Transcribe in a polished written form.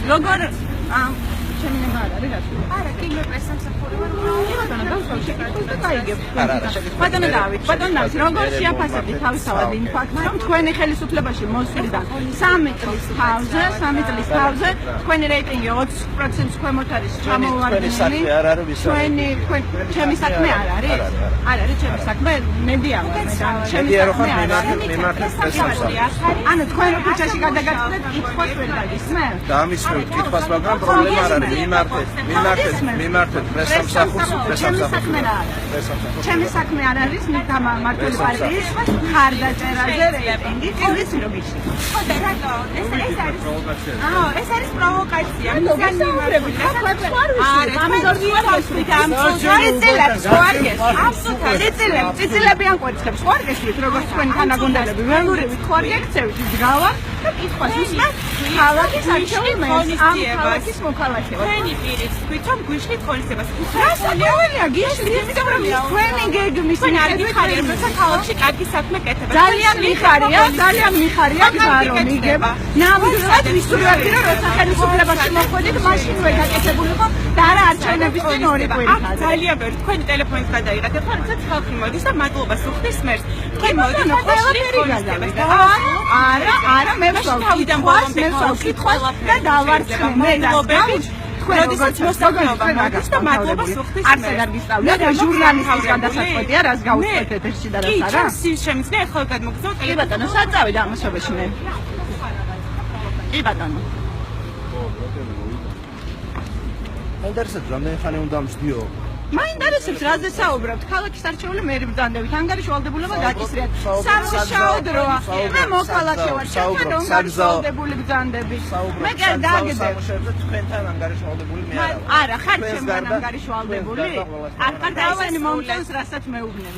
როგორ შემინება არ არის რაში? არა, კიდევ პრესამსახური ვარ. ბატონო დავით, როგორ შეაფასებთ თავისთავად იმ ფაქტს, რომ თქვენი ხელისუფლებაში მოსვლიდან 3 წლის თავზე თქვენი რეიტინგი 20%-ს ქვემოთ არის ჩამოვარდნილი. ჩემი საქმე არ არის? არ არის ჩემი საქმე, მედია ვარ. ჩემი საქმე არ არის. ანუ თქვენ რო ქუჩაში გადაგაცდეთ, კითხვას ვერ დაგისმენ? დამისმევთ კითხვას, მაგრამ პრობლემა არ არის. მიმართეთ პრესამსახურს. ჩემი საქმე არ არის მართული პარტიის ხარდაჭერაზე რეიტინგი ის რომ იცი. ხო და რატო? ეს არის პროვოკაცია. წიწილები ან კვერცხებს ხوارგესვით როგორც თქვენი თანაგუნდელები ველურივით ხوارგექცევით გრავა და კითხვას უსმენთ ქალაქის არჩევნებს ამ ქალაქის მოქალაქეებს. თქვენი პირით თქვით რომ გვიშლით ღონისძიებას. რასაკვირველია გიშლით იმიტომ რომ თქვენი გეგმის მიხარია როცა ქალაქში კარგი საქმე კეთება. ძალიან მიხარია გარო მიგებ ნამდვილად ვისურვებდი რომ როცა ხელისუფლებაში მოხვედით მაშინვე გაკეთებულიყო და არა არჩევნების წინ 2 კვირით. ძალიან ბევრი თქვენი ტელეფონით გადაიღეთ ხო როცა ხალხი მოდის და მადლობას უხდის მერს. თქვენ მოდით ყველაფერი გადავიდა. არა მე ვსვავდიდან კითხვას და დავარცხე მე და როდესაც მოსწავლეობა მაგას და მადლობას უხდის მერს. არც არ გისწავლეთ და ჟურნალისტის გადასაწყვეტია რას გავუწევთ ეთერში და რას არა? კი, შემიძლია ახლა გადმოგწევთ კი ბატონო, საწავი დამასობაში მე. კი ბატონო. ინტერესებს რამდენი ხანი უნდა მსდიო? მაინტერესებს რაზე საუბრობთ? ქალაქის არჩეული მე ბრძანდებით, ანგარიში ვალდებულება დაკისრიათ. სამუშაო დროა. მე მოქალაქე ვარ, შენ ანგარიში ვალდებული ბრძანდები. მე კი დაგედებ. თქვენთან ანგარიში ვალდებული მე არა. არა, ხარ ჩემთან ანგარიში ვალდებული? არ ხარ და ისინი მომწონს, რასაც მეუბნები.